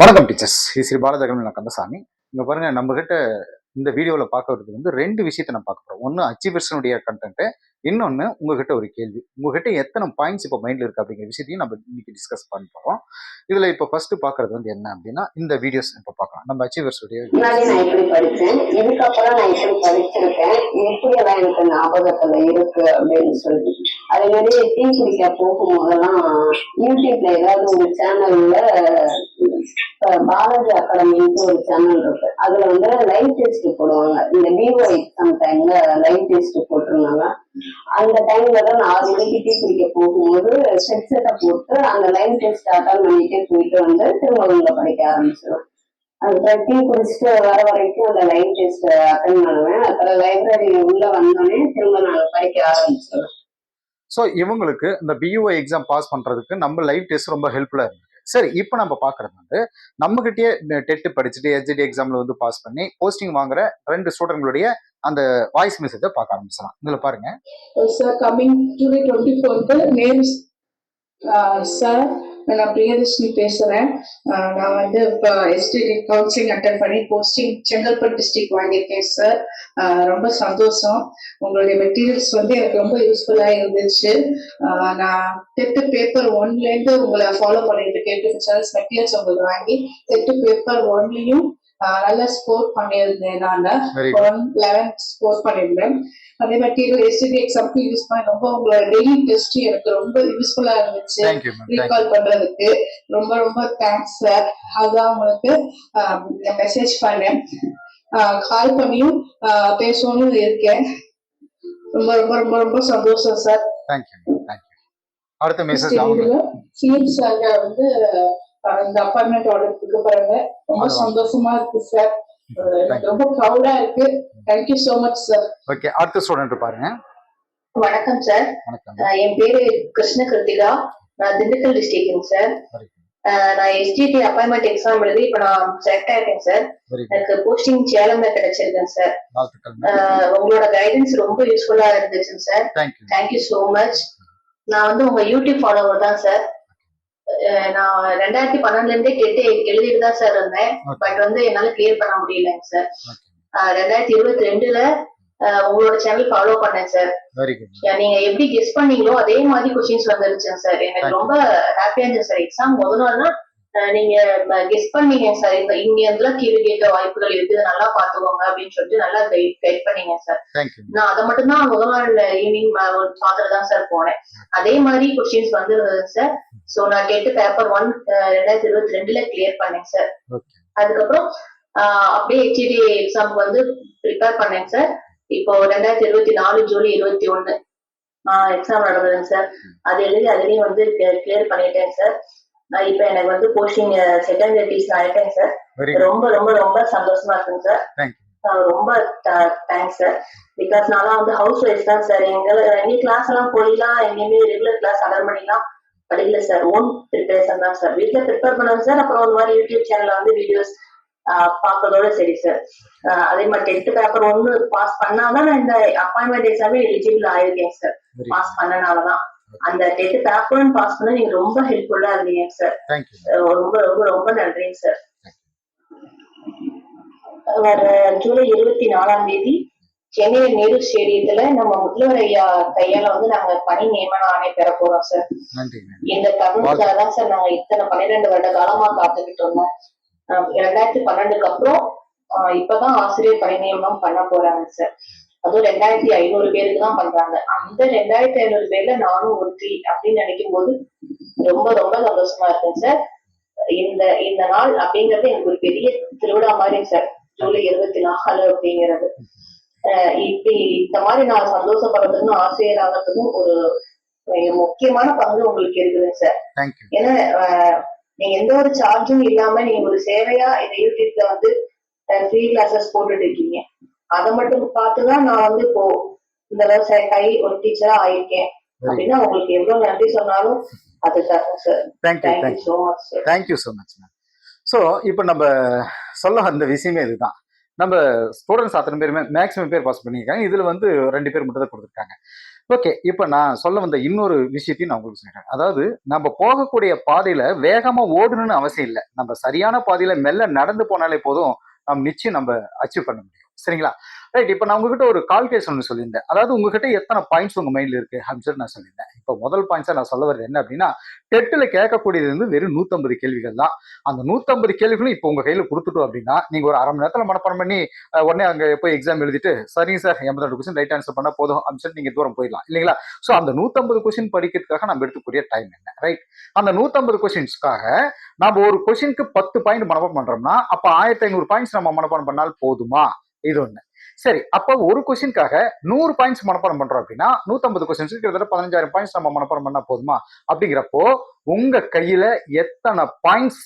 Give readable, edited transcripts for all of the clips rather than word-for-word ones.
வணக்கம் டீச்சர்ஸ். ஸ்ரீ பாலஜகன் கந்தசாமி. இங்க பாருங்க, நம்ம கிட்ட இந்த வீடியோவில் பார்க்கறதுக்கு வந்து ரெண்டு விஷயத்தை நம்ம பார்க்க போறோம். ஒன்று அச்சீவர்ஸனுடைய கண்டென்ட், இன்னொன்று உங்ககிட்ட ஒரு கேள்வி. உங்ககிட்ட எத்தனை பாயிண்ட்ஸ் இப்போ மைண்ட்ல இருக்கு அப்படிங்கிற விஷயத்தையும் நம்ம இன்னைக்கு டிஸ்கஸ் பண்ண போறோம். இதுல இப்போ ஃபர்ஸ்ட் பார்க்கறது வந்து என்ன அப்படின்னா, இந்த வீடியோஸ் இப்போ பார்க்கலாம். நம்ம அச்சீவர்ஸுடைய முன்னாடி நான் இப்படி படிச்சேன், இதுக்கப்புறம் நான் இப்படி படிச்சிருக்கேன், எப்படி எல்லாம் எனக்கு ஞாபகத்துல இருக்கு அப்படின்னு சொல்லிட்டு அதே மாதிரி டீ குடிக்க போகும்போதெல்லாம் யூடியூப்ல ஏதாவது ஒரு சேனல்ல பாலாஜி அகாடமின்னு ஒரு சேனல் இருக்கு. அதுல வந்து லைவ் டெஸ்ட் போடுவாங்க. இந்த டிஓ எக்ஸாம் டைம்ல லைவ் டெஸ்ட் போட்டிருந்தாங்க. அந்த டைம்ல தான் நான் 6 மணிக்கு டீ குடிக்க போகும்போது ஹெட்செட்டை போட்டு அந்த லைவ் டெஸ்ட் அட்டன் பண்ணிட்டே போயிட்டு வந்து திரும்ப உங்களை படிக்க ஆரம்பிச்சிடும். அந்த டீ குடிச்சிட்டு வர வரைக்கும் அந்த லைவ் டெஸ்ட் அட்டன் பண்ணுவேன். அப்புறம் லைப்ரரி உள்ள வந்தோடனே திரும்ப நான் படிக்க ஆரம்பிச்சிடுவேன். ஸோ இவங்களுக்கு இந்த பியூஓ எக்ஸாம் பாஸ் பண்றதுக்கு நம்ம லைவ் டெஸ்ட் ரொம்ப ஹெல்ப்ஃபுல்லா இருக்கு. சரி, இப்போ நம்ம பாக்குறது வந்து நம்மகிட்டயே டெட் படிச்சுட்டு எஸ்ஜிடி எக்ஸாம்ல வந்து பாஸ் பண்ணி போஸ்டிங் வாங்குற 2 ஸ்டூடெண்ட்களுடைய அந்த வாய்ஸ் மெசேஜை பார்க்க ஆரம்பிச்சலாம். இதுல பாருங்க. Sir, coming to the 24th names, sir நான் பிரியதர்ஷினி பேசுகிறேன். நான் வந்து இப்போ எஸ்டிடி கவுன்சிலிங் அட்டன் பண்ணி போஸ்டிங் செங்கல்பட்டு டிஸ்ட்ரிக்ட் வாங்கியிருக்கேன் சார். ரொம்ப சந்தோஷம். உங்களுடைய மெட்டீரியல்ஸ் வந்து எனக்கு ரொம்ப யூஸ்ஃபுல்லாக இருந்துச்சு. நான் டெட்டு பேப்பர் 1லேருந்து உங்களை ஃபாலோ பண்ணிட்டு இருக்கேன். சேனல்ஸ் மெட்டீரியல்ஸ் உங்களுக்கு வாங்கி டெட்டு பேப்பர் 1லையும் நல்லா ஸ்கோர் பண்ணியிருந்தேன். நான் 11 ஸ்கோர் பண்ணியிருந்தேன். அதே மெட்டீரியல் எஸ்டிடி எக்ஸாம்க்கு யூஸ் பண்ணி ரொம்ப உங்களோட டெய்லி டெஸ்ட் எனக்கு ரொம்ப யூஸ்ஃபுல்லா இருந்துச்சு. ரீகால் பண்றதுக்கு ரொம்ப ரொம்ப தேங்க்ஸ் சார். அதான் உங்களுக்கு மெசேஜ் பண்ணேன். கால் பண்ணியும் பேசணும்னு இருக்கேன். ரொம்ப ரொம்ப ரொம்ப ரொம்ப சந்தோஷம் சார். அடுத்த மெசேஜ் சிஎம் சார் வந்து இந்த அப்பாயின்மெண்ட் ஆர்டர் கொடுக்க பாருங்க. ரொம்ப சந்தோஷமா இருக்கு சார். ரொம்ப ப்ரௌடா இருக்கு. Thank you so much sir. Okay, அடுத்த ஸ்டூடெண்ட் பாருங்க. வணக்கம் சார். என் பேரு கிருஷ்ண கிருத்திகா. நான் திண்டுக்கல் டிஸ்ட்ரிக்ட் சார். நான் எஸ்டிடி அப்பாயின்மெண்ட் எக்ஸாம் எழுதி இப்ப நான் செலக்ட் ஆயிருக்கேன் சார். எனக்கு போஸ்டிங் சேலம்ல கிடைச்சிருக்கேன் சார். உங்களோட கைடன்ஸ் ரொம்ப யூஸ்ஃபுல்லா இருந்துச்சு சார். Thank you so much. நான் வந்து உங்க யூடியூப் ஃபாலோவர் தான் சார். நான் 2012 இருந்தே டெட் எழுதிட்டு தான் சார் இருந்தேன். பட் வந்து என்னால கிளியர் பண்ண முடியலங்க சார். 2022ல உங்களோட சேனல் ஃபாலோ பண்ணேன் சார். நீங்க எப்படி கெஸ் பண்ணீங்களோ அதே மாதிரி கொஸ்டின்ஸ் வந்துருச்சுங்க சார். எனக்கு ரொம்ப ஹாப்பியா இருந்துச்சு சார். எக்ஸாம் முதல் நாள்னா நீங்க கெஸ் பண்ணீங்க சார். இங்க இருந்துலாம் கேள்வி கேட்க வாய்ப்புகள் இருக்கு, நல்லா பாத்துக்கோங்க அப்படின்னு சொல்லிட்டு நல்லா கைட் பண்ணீங்க சார். நான் அதை மட்டும் தான் முதல் நாள் ஈவினிங் பாத்துட்டு தான் சார் போனேன். அதே மாதிரி கொஸ்டின்ஸ் வந்துருந்தது சார். சோ நான் டெட் பேப்பர் 1 2022ல கிளியர் பண்ணேன் சார். அதுக்கப்புறம் அப்படியே ஹெச்டி எக்ஸாமுக்கு வந்து ப்ரிப்பேர் பண்ணேன் சார். இப்போ 2024 ஜூலை 21 எக்ஸாம் நடந்ததுங்க சார். அது எழுதி அதுலயும் வந்து கிளியர் பண்ணிட்டேன் சார். இப்ப எனக்கு வந்து போஸ்டிங் செகண்ட் டீச்சர் ஆயிட்டேன் சார். ரொம்ப ரொம்ப ரொம்ப சந்தோஷமா இருக்குங்க சார். ரொம்ப தேங்க்ஸ் சார். பிகாஸ் நான்லாம் வந்து ஹவுஸ் ஒய்ஃப் தான் சார். எங்க கிளாஸ் எல்லாம் போயிலாம் எங்கேயுமே ரெகுலர் கிளாஸ் அட்டன் பண்ணிலாம் படிக்கல சார். ஓன் ப்ரிப்பரேஷன் தான் சார். வீட்டுல ப்ரிப்பேர் பண்ணுவேன் சார். அப்புறம் இந்த மாதிரி யூடியூப் சேனல்ல வந்து வீடியோஸ் பாக்குறதோட சரி சார். அதே மாதிரி டென்த் பேப்பர் 1 பாஸ் பண்ணாதான் நான் இந்த அப்பாயின்மெண்ட் எக்ஸாமே எலிஜிபிள் ஆயிருக்கேன் சார். பாஸ் பண்ணனாலதான் அந்த டென்த் பேப்பர் பாஸ் பண்ண நீங்க ரொம்ப ஹெல்ப்ஃபுல்லா இருந்தீங்க சார். ரொம்ப ரொம்ப ரொம்ப நன்றிங்க சார். வர ஜூலை 24ஆம் தேதி சென்னை நேரு ஸ்டேடியத்துல நம்ம முதல்வர் ஐயா கையால வந்து நாங்க பணி நியமன ஆணை பெற போறோம் சார். இந்த தருணத்துக்காக தான் சார் நாங்க இத்தனை 12 வருட காலமா காத்துக்கிட்டு இருந்தோம். 2012க்கு அப்புறம் இப்பதான் ஆசிரியர் பணி நியமனம் பண்ண போறாங்க சார். அதுவும் 2500 பேருக்கு தான் பண்றாங்க. அந்த 2500 பேர்ல நானும் ஒருத்தி அப்படின்னு நினைக்கும் போது ரொம்ப ரொம்ப சந்தோஷமா இருக்குங்க சார். இந்த நாள் அப்படிங்கறது எனக்கு ஒரு பெரிய திருவிழா மாதிரி சார். ஜூலை 24 அப்படிங்கிறது இப்படி இந்த மாதிரி நான் சந்தோஷப்படுறதுன்னு ஆசிரியர் ஆகிறதுக்கும் ஒரு முக்கியமான பங்கு உங்களுக்கு இருக்குதுங்க சார். ஏன்னா நீங்க எந்த ஒரு சார்ஜும் இல்லாம நீங்க ஒரு சேவையா இந்த யூடியூப்ல வந்து ஃப்ரீ கிளாஸஸ் போட்டுட்டு இருக்கீங்க. அதை மட்டும் பார்த்துதான் நான் வந்து இப்போ இந்த அளவு செலக்ட் ஆகி ஒரு டீச்சரா ஆயிருக்கேன் அப்படின்னா உங்களுக்கு எவ்வளவு நன்றி சொன்னாலும் அது தரும் sir. Thank you so much sir. Thank you so much ma'am. So இப்போ நம்ம சொல்ல வந்த விஷயமே இதுதான். நம்ம ஸ்டூடெண்ட்ஸ் அத்தனை பேருமே மேக்ஸிமம் பேர் பாஸ் பண்ணியிருக்காங்க. இதுல வந்து 2 பேர் மட்டும் தான் கொடுத்துருக்காங்க. ஓகே. இப்ப நான் சொல்ல வந்த இன்னொரு விஷயத்தையும் நான் உங்களுக்கு சொல்றேன். அதாவது நம்ம போகக்கூடிய பாதையில வேகமா ஓடணும்னு அவசியம் இல்ல. நம்ம சரியான பாதையில மெல்ல நடந்து போனாலே போதும், நிச்சயம் அச்சீவ் பண்ண முடியும். சரிங்களா? ரைட். இப்ப நான் உங்ககிட்ட ஒரு கால்குலேஷன் ஒண்ணு சொல்லியிருந்தேன். அதாவது உங்ககிட்ட எத்தன பாயிண்ட்ஸ் உங்க மைண்ட்ல இருக்கு அப்படின்னு சொல்லி நான் சொல்லியிருந்தேன். இப்ப முதல் பாயிண்ட்ஸா நான் சொல்ல வர்றது என்ன அப்படின்னா, டெட்ல கேட்கக்கூடியது வந்து வெறும் 150 கேள்விகள் தான். அந்த 150 கேள்விகளும் இப்ப உங்க கையில குடுத்துட்டோம் அப்படின்னா, நீங்க ஒரு 1/2 மணி நேரத்துல மனப்பாடம் பண்ணி உடனே அங்க போய் எக்ஸாம் எழுதிட்டு, சரிங்க சார் 82 கொஸ்டின் ரைட் ஆன்சர் பண்ணா போதும் அப்படின்னு சொல்லிட்டு நீங்க தூரம் போயிடலாம். இல்லைங்களா? சோ அந்த 150 கொஸ்டின் படிக்கிறதுக்காக நம்ம எடுத்துக்கூடிய டைம் என்ன? ரைட். அந்த 150 கொஸ்டின்ஸ்க்காக நாம ஒரு கொஸ்டினுக்கு 10 பாயிண்ட் மனப்பாடம் பண்றோம்னா, அப்ப 1500 பாயிண்ட்ஸ் நம்ம மனப்பாடம் பண்ணால் போதுமா? இது ஒண்ணு. சரி, அப்ப ஒரு கொஸ்டினுக்காக 100 பாயிண்ட்ஸ் மனப்பாடம் பண்றோம் அப்படின்னா 150 கொஸ்டின்ஸ் கிட்டத்தட்ட 15,000 பாயிண்ட்ஸ் நம்ம மனப்பாடம் பண்ணா போதுமா? அப்படிங்கிறப்போ உங்க கையில எத்தனை பாயிண்ட்ஸ்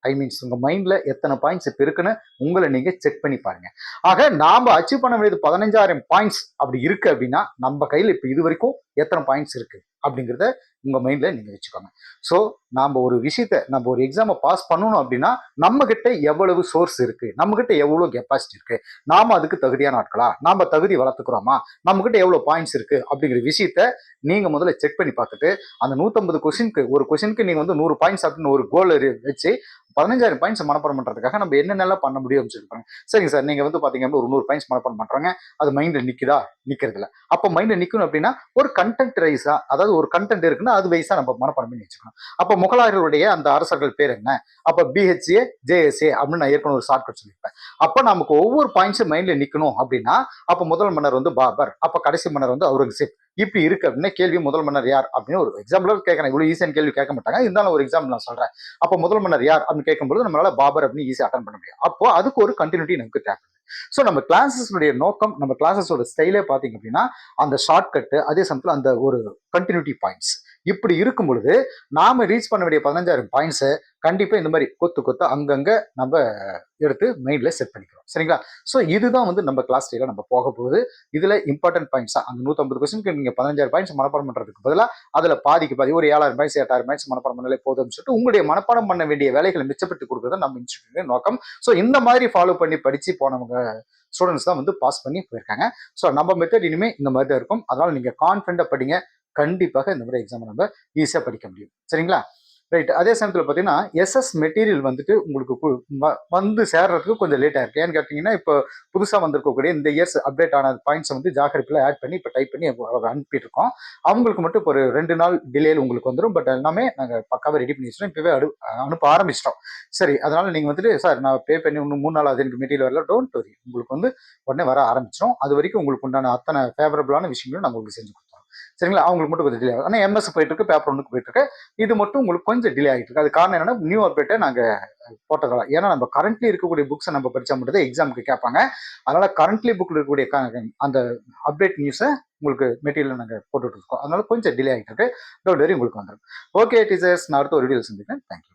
மீன்ஸ் உங்க மைண்ட்ல எத்தனை பாயிண்ட்ஸ் இப்ப இருக்குன்னு உங்களை நீங்க செக் பண்ணி பாருங்க. ஆக நாம அச்சீவ் பண்ண வேண்டியது 15,000 பாயிண்ட்ஸ் அப்படி இருக்கு அப்படின்னா நம்ம கையில இப்ப இது வரைக்கும் எத்தனை பாயிண்ட்ஸ் இருக்கு அப்படிங்கிறத உங்க மைண்ட்ல நீங்க வச்சுக்கோங்க. ஸோ நாம ஒரு விஷயத்த நம்ம ஒரு எக்ஸாமை பாஸ் பண்ணணும் அப்படின்னா நம்ம கிட்ட எவ்வளவு சோர்ஸ் இருக்கு, நம்ம கிட்ட எவ்வளவு கெப்பாசிட்டி இருக்கு, நாம அதுக்கு தகுதியான ஆட்களா, நாம தகுதி வளர்த்துக்கிறோமா, நம்ம கிட்ட எவ்வளவு பாயிண்ட்ஸ் இருக்கு அப்படிங்கிற விஷயத்த நீங்க முதல்ல செக் பண்ணி பார்த்துட்டு அந்த 150 கொஸ்டினுக்கு ஒரு கொஸ்டினுக்கு நீங்க வந்து 100 பாயிண்ட்ஸ் அப்படின்னு ஒரு கோல் வச்சு 15,000 பாயிண்ட்ஸ் மனப்பாடம் பண்றதுக்காக நம்ம என்னென்னலாம் பண்ண முடியும் அப்படின்னு சொல்லிருப்பாங்க. சரிங்க சார், நீங்க வந்து பாத்தீங்கன்னா ஒரு 100 பாயிண்ட்ஸ் மனப்பாடம் பண்றாங்க, அது மைண்ட்ல நிக்குதா? நிக்கிறது இல்ல. அப்ப மைண்ட்ல நிக்கணும் அப்படின்னா ஒரு கண்டென்ட் ரைஸா, அதாவது ஒரு கண்டென்ட் இருக்குன்னா அது வைஸா நம்ம மனப்பாடம் பண்ணி வச்சுக்கணும். அப்ப முகலாயர்களுடைய அந்த அரசர்கள் பேர் என்ன? அப்ப BHA JSA அப்படின்னு நான் ஏற்கனவே ஒரு ஷார்ட்கட் சொல்லியிருப்பேன். அப்ப நமக்கு ஒவ்வொரு பாயிண்ட்ஸும் மைண்ட்ல நிக்கணும் அப்படின்னா அப்ப முதல் மன்னர் வந்து பாபர், அப்ப கடைசி மன்னர் வந்து அவுரங்கசீப். இப்படி இருக்கு அப்படின்னா கேள்வி முதல் மன்னர் யார் அப்படின்னு ஒரு எக்ஸாம்பிள் கேட்கறேன். இவ்வளவு ஈஸியான கேள்வி கேட்க மாட்டாங்க, இருந்தாலும் ஒரு எக்ஸாம்பிள் நான் சொல்றேன். அப்ப முதல் மன்னர் யார் அப்படின்னு கேட்கும்போது நம்மளால பாபர் அப்படின்னு ஈஸியா அட்டன் பண்ண முடியும். அப்போ அதுக்கு ஒரு கண்டினியூட்டி நமக்கு தேவை. ஸோ நம்ம கிளாஸஸுடைய நோக்கம், நம்ம கிளாஸஸோட ஸ்டைலே பார்த்தீங்க அப்படின்னா அந்த ஷார்ட்கட், அதே சமயத்தில் அந்த ஒரு கண்டினியூட்டி பாயிண்ட்ஸ் இப்படி இருக்கும் பொழுது நாம ரீச் பண்ண வேண்டிய 15,000 பாயிண்ட்ஸை கண்டிப்பா இந்த மாதிரி கொத்து கொத்து அங்கங்க நம்ம எடுத்து மைண்ட்ல செட் பண்ணிக்கிறோம். சரிங்களா? ஸோ இதுதான் வந்து நம்ம கிளாஸ் ஸ்டைல நம்ம போக போகுது. இதுல இம்பார்ட்டன்ட் பாயிண்ட்ஸா அந்த 150 கொஸ்டினுக்கு நீங்க 15,000 பாயிண்ட்ஸ் மனப்பாடம் பண்றதுக்கு பதிலாக அதுல பாதிக்கு பாதி ஒரு 7,000 பாயிண்ட்ஸ் 8,000 பாயிண்ட்ஸ் மனப்பாடம் பண்ணாலே போதும்னு சொல்லிட்டு உங்களுடைய மனப்பாடம் பண்ண வேண்டிய வேலைகளை மிச்சப்படுத்தி கொடுக்குறது நம்ம இன்ஸ்டியூட் நோக்கம். ஸோ இந்த மாதிரி ஃபாலோ பண்ணி படிச்சு போனவங்க ஸ்டூடெண்ட்ஸ் தான் வந்து பாஸ் பண்ணி போயிருக்காங்க. ஸோ நம்ம மெத்தட் இனிமே இந்த மாதிரி தான் இருக்கும். அதனால நீங்க கான்ஃபிடண்டா படிங்க. கண்டிப்பாக இந்த மாதிரி எக்ஸாம் நம்ம ஈஸியா படிக்க முடியும். சரிங்களா? ரைட். அதே சமயத்தில் பார்த்தீங்கன்னா எஸ்எஸ் மெட்டீரியல் வந்துட்டு உங்களுக்கு வந்து சேர்றதுக்கு கொஞ்சம் லேட் ஆயிருக்கு. ஏன்னு கேட்டீங்கன்னா இப்போ புதுசாக வந்திருக்கக்கூடிய இந்த இயர்ஸ் அப்டேட் ஆன பாயிண்ட்ஸ் வந்து ஜாகிரபியில் ஆட் பண்ணி இப்போ டைப் பண்ணி அனுப்பிட்டு இருக்கோம். அவங்களுக்கு மட்டும் இப்போ ஒரு 2 நாள் டிலேயில் உங்களுக்கு வந்துடும். பட் எல்லாமே நாங்கள் பக்காவாக ரெடி பண்ணி வச்சிட்டோம். இப்போவே அனுப்ப ஆரம்பிச்சிட்டோம். சரி, அதனால நீங்கள் வந்துட்டு சார் நான் பே பண்ணி இன்னும் 3 நாள் அது எனக்கு மெட்டீரியல் வரல, டோன்ட் வரி, உங்களுக்கு வந்து உடனே வர ஆரம்பிச்சிடும். அது வரைக்கும் உங்களுக்கு உண்டான அத்தனை ஃபேவரபிளான விஷயங்களும் நாங்கள் உங்களுக்கு செஞ்சு கொடுத்தோம். சரிங்களா? அவங்களுக்கு மட்டும் கொஞ்சம் டிலே ஆகும். ஆனால் MS போயிட்டு இருக்கு, பேப்பர் 1க்கு போயிட்டு இருக்கு. இது மட்டும் உங்களுக்கு கொஞ்சம் டிலே ஆகிட்டு இருக்கு. அது காரணம் என்னன்னா நியூ அப்டேட்டை நாங்கள் போட்டதால. ஏன்னா நம்ம கரண்ட்லி இருக்கக்கூடிய புக்ஸை நம்ம படிச்சா மட்டும் தான் எக்ஸாமுக்கு கேட்பாங்க. அதனால கரண்ட்லி புக்ல இருக்கக்கூடிய அந்த அப்டேட் நியூஸை உங்களுக்கு மெட்டீரியல் நாங்கள் போட்டுட்டு இருக்கோம். அதனால கொஞ்சம் டிலே ஆகிட்டு இருக்கு. டோன்ட் வரி, உங்களுக்கு வந்துடும். ஓகே டீச்சர்ஸ், நான் அடுத்த ஒரு வீடியோ சந்திக்கிறேன். தேங்க்யூ.